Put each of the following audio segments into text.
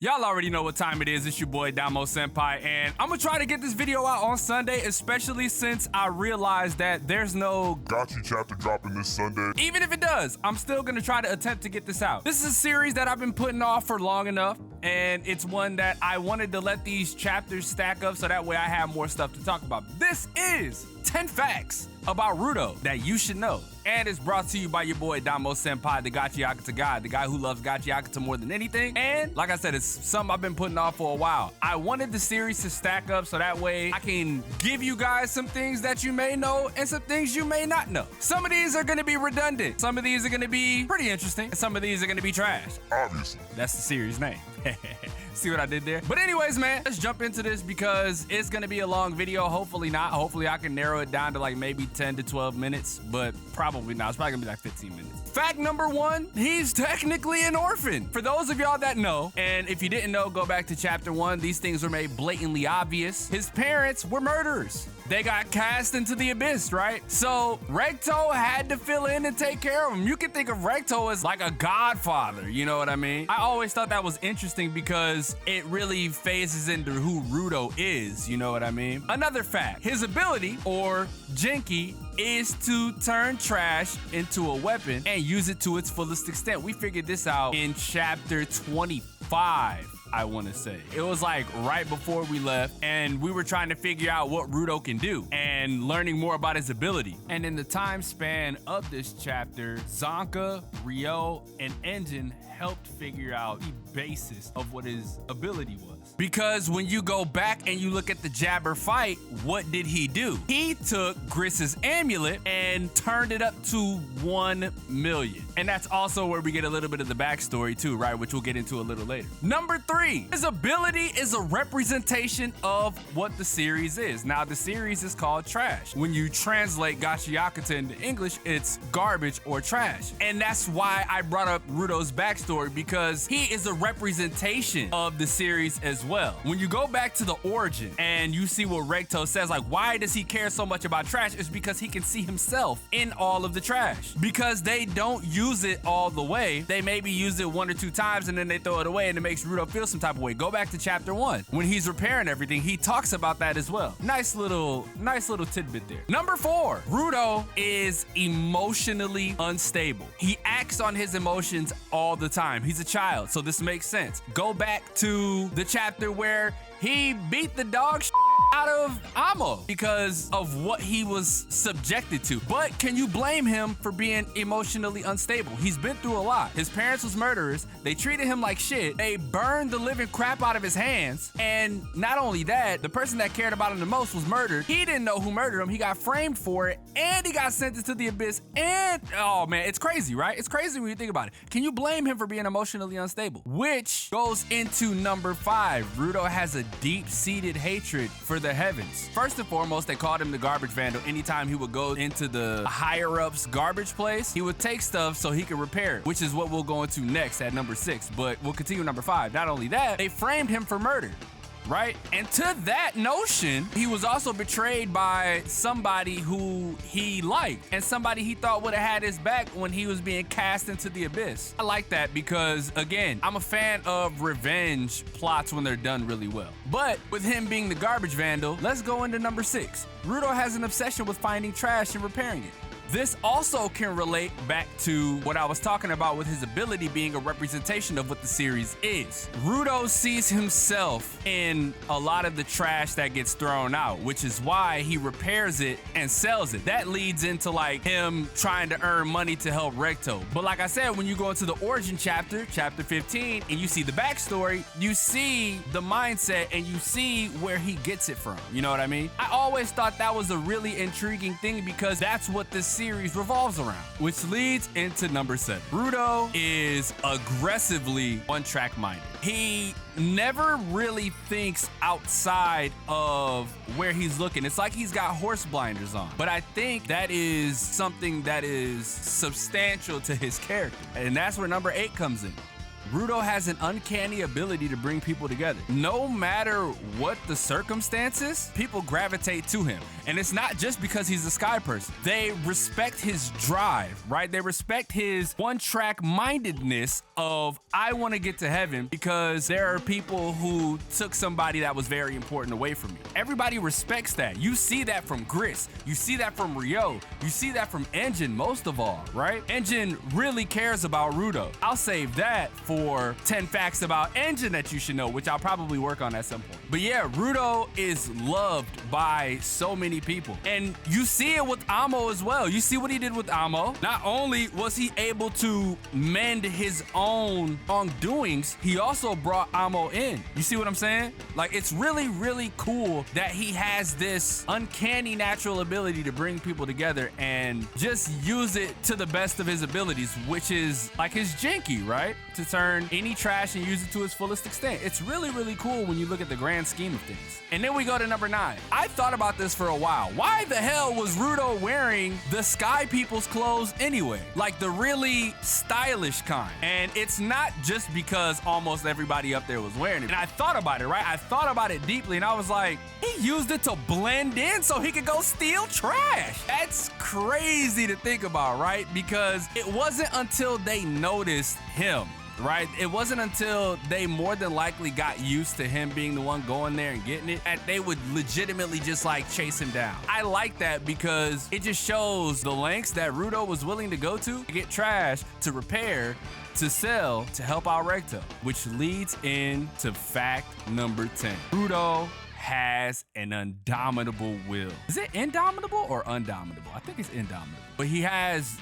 Y'all already know what time it is. It's your boy xDomoSenpaix, and I'm gonna try to get this video out on Sunday, especially since I realized that there's no Gachi chapter dropping this Sunday. Even if it does, I'm still gonna try to attempt to get this out. This is a series that I've been putting off for long enough, and it's one that I wanted to let these chapters stack up so that way I have more stuff to talk about. This is 10 facts about Rudo that you should know. And it's brought to you by your boy xDomoSenpaix, the Gachiakuta guy, the guy who loves Gachiakuta more than anything. And like I said, it's something I've been putting off for a while. I wanted the series to stack up so that way I can give you guys some things that you may know and some things you may not know. Some of these are gonna be redundant. Some of these are gonna be pretty interesting. And some of these are gonna be trash. Obviously. That's the series name. See what I did there? But anyways, man, let's jump into this because it's gonna be a long video. Hopefully not. Hopefully I can narrow it down to like maybe 10 to 12 minutes, but probably not. It's probably gonna be like 15 minutes. Fact number one, he's technically an orphan. For those of y'all that know, and if you didn't know, go back to chapter 1. These things were made blatantly obvious. His parents were murderers. They got cast into the abyss, right? So Recto had to fill in and take care of him. You can think of Recto as like a godfather, you know what I mean? I always thought that was interesting because it really phases into who Rudo is, you know what I mean? Another fact, his ability, or Jinky, is to turn trash into a weapon and use it to its fullest extent. We figured this out in chapter 25. I want to say. It was like right before we left and we were trying to figure out what Rudo can do and learning more about his ability. And in the time span of this chapter, Zonka, Rio, and Engine helped figure out the basis of what his ability was. Because when you go back and you look at the Jabber fight, what did he do? He took Griss's amulet and turned it up to 1 million. And that's also where we get a little bit of the backstory too, right? Which we'll get into a little later. Number 3, his ability is a representation of what the series is. Now, the series is called trash. When you translate Gachiakuta into English, it's garbage or trash. And that's why I brought up Rudo's backstory, because he is a representation of the series as well. When you go back to the origin and you see what Recto says, like, why does he care so much about trash? It's because he can see himself in all of the trash. Because they don't use it all the way. They maybe use it 1 or 2 times and then they throw it away and it makes Rudo feel some type of way. Go back to chapter 1. When he's repairing everything, he talks about that as well. Nice little tidbit there. Number 4, Rudo is emotionally unstable. He acts on his emotions all the time. He's a child, so this makes sense. Go back to the chapter where he beat the dog out of AMINO because of what he was subjected to. But can you blame him for being emotionally unstable? He's been through a lot. His parents was murderers. They treated him like shit. They burned the living crap out of his hands. And not only that, the person that cared about him the most was murdered. He didn't know who murdered him. He got framed for it, and he got sentenced to the abyss. And oh man, it's crazy, right? It's crazy when you think about it. Can you blame him for being emotionally unstable? Which goes into number 5. Rudo has a deep-seated hatred for the heavens. First and foremost, they called him the garbage vandal. Anytime he would go into the higher-ups garbage place, he would take stuff so he could repair it, which is what we'll go into next at number 6. But we'll continue number 5. Not only that, they framed him for murder, right? And to that notion, he was also betrayed by somebody who he liked and somebody he thought would have had his back when he was being cast into the abyss. I like that because, again, I'm a fan of revenge plots when they're done really well. But with him being the garbage vandal, let's go into number 6. Rudo has an obsession with finding trash and repairing it. This also can relate back to what I was talking about with his ability being a representation of what the series is. Rudo sees himself in a lot of the trash that gets thrown out, which is why he repairs it and sells it. That leads into like him trying to earn money to help Recto. But like I said, when you go into the origin chapter, chapter 15, and you see the backstory, you see the mindset and you see where he gets it from. You know what I mean? I always thought that was a really intriguing thing because that's what this series revolves around, which leads into number 7. Rudo is aggressively one-track minded. He never really thinks outside of where he's looking. It's like he's got horse blinders on. But I think that is something that is substantial to his character. And that's where number 8 comes in. Rudo has an uncanny ability to bring people together. No matter what the circumstances, people gravitate to him. And it's not just because he's a sky person. They respect his drive, right? They respect his one-track mindedness of, I want to get to heaven because there are people who took somebody that was very important away from me. Everybody respects that. You see that from Gris. You see that from Rio. You see that from Engine most of all, right? Engine really cares about Rudo. I'll save that for 10 facts about Engine that you should know, which I'll probably work on at some point. But yeah, Rudo is loved by so many people. And you see it with Amo as well. You see what he did with Amo. Not only was he able to mend his own wrongdoings, he also brought Amo in. You see what I'm saying? Like, it's really, really cool that he has this uncanny natural ability to bring people together and just use it to the best of his abilities, which is like his Jinky, right? To turn any trash and use it to its fullest extent. It's really, really cool when you look at the grand scheme of things. And then we go to number 9. I thought about this for a while. Why the hell was Rudo wearing the Sky People's clothes anyway? Like the really stylish kind. And it's not just because almost everybody up there was wearing it. And I thought about it, right? I thought about it deeply and I was like, he used it to blend in so he could go steal trash. That's crazy to think about, right? Because it wasn't until they noticed him, right? It wasn't until they more than likely got used to him being the one going there and getting it that they would legitimately just like chase him down. I like that because it just shows the lengths that Rudo was willing to go to get trash, to repair, to sell, to help out Recto, which leads into fact number 10. Rudo has an indomitable will. Is it indomitable or undomitable? I think it's indomitable. But he has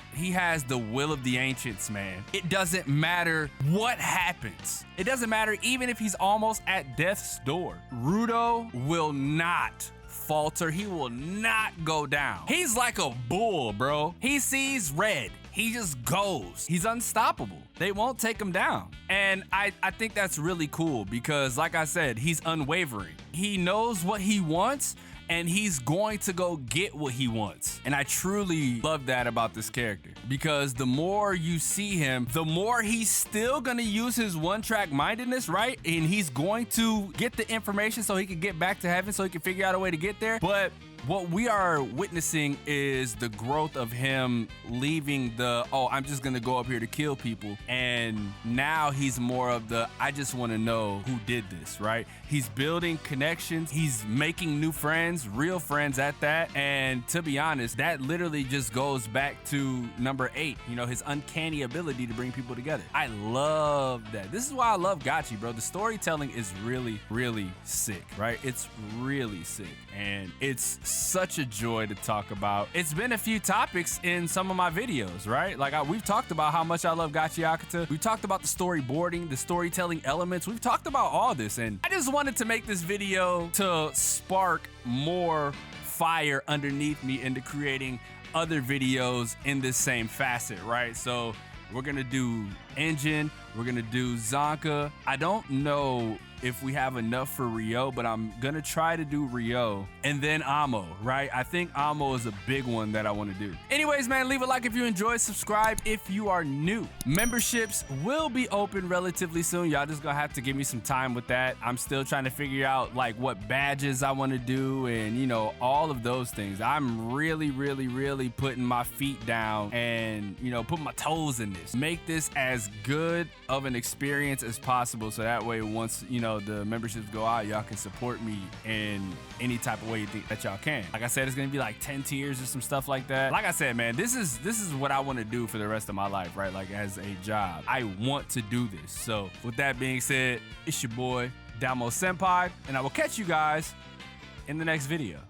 the will of the ancients, man. It doesn't matter what happens. It doesn't matter even if he's almost at death's door. Rudo will not falter. He will not go down. He's like a bull, bro. He sees red. He just goes. He's unstoppable. They won't take him down. And I think that's really cool because, like I said, he's unwavering. He knows what he wants and he's going to go get what he wants. And I truly love that about this character because the more you see him, the more he's still gonna use his one-track mindedness, right? And he's going to get the information so he can get back to heaven, so he can figure out a way to get there. But what we are witnessing is the growth of him leaving the, oh, I'm just gonna go up here to kill people. And now he's more of the, I just wanna know who did this, right? He's building connections. He's making new friends, real friends at that. And to be honest, that literally just goes back to number 8, you know, his uncanny ability to bring people together. I love that. This is why I love Gachi, bro. The storytelling is really, really sick, right? It's really sick. And it's such a joy to talk about. It's been a few topics in some of my videos, right? Like we've talked about how much I love Gachiakuta. We talked about the storyboarding, the storytelling elements. We've talked about all this, and I just wanted to make this video to spark more fire underneath me into creating other videos in this same facet, right? So we're gonna do Engine, we're gonna do Zonka. I don't know if we have enough for Rio, but I'm gonna try to do Rio and then Amo, right? I think Amo is a big one that I want to do. Anyways, man, leave a like if you enjoyed, subscribe if you are new. Memberships will be open relatively soon. Y'all just gonna have to give me some time with that. I'm still trying to figure out like what badges I want to do and, you know, all of those things. I'm really, really, really putting my feet down and, you know, put my toes in this. Make this as good of an experience as possible so that way once, you know, the memberships go out, y'all can support me in any type of way you think that y'all can. Like I said, it's gonna be like 10 tiers or some stuff like that. Like I said, man, this is what I want to do for the rest of my life, right? Like as a job, I want to do this. So with that being said, it's your boy xDomoSenpaix, and I will catch you guys in the next video.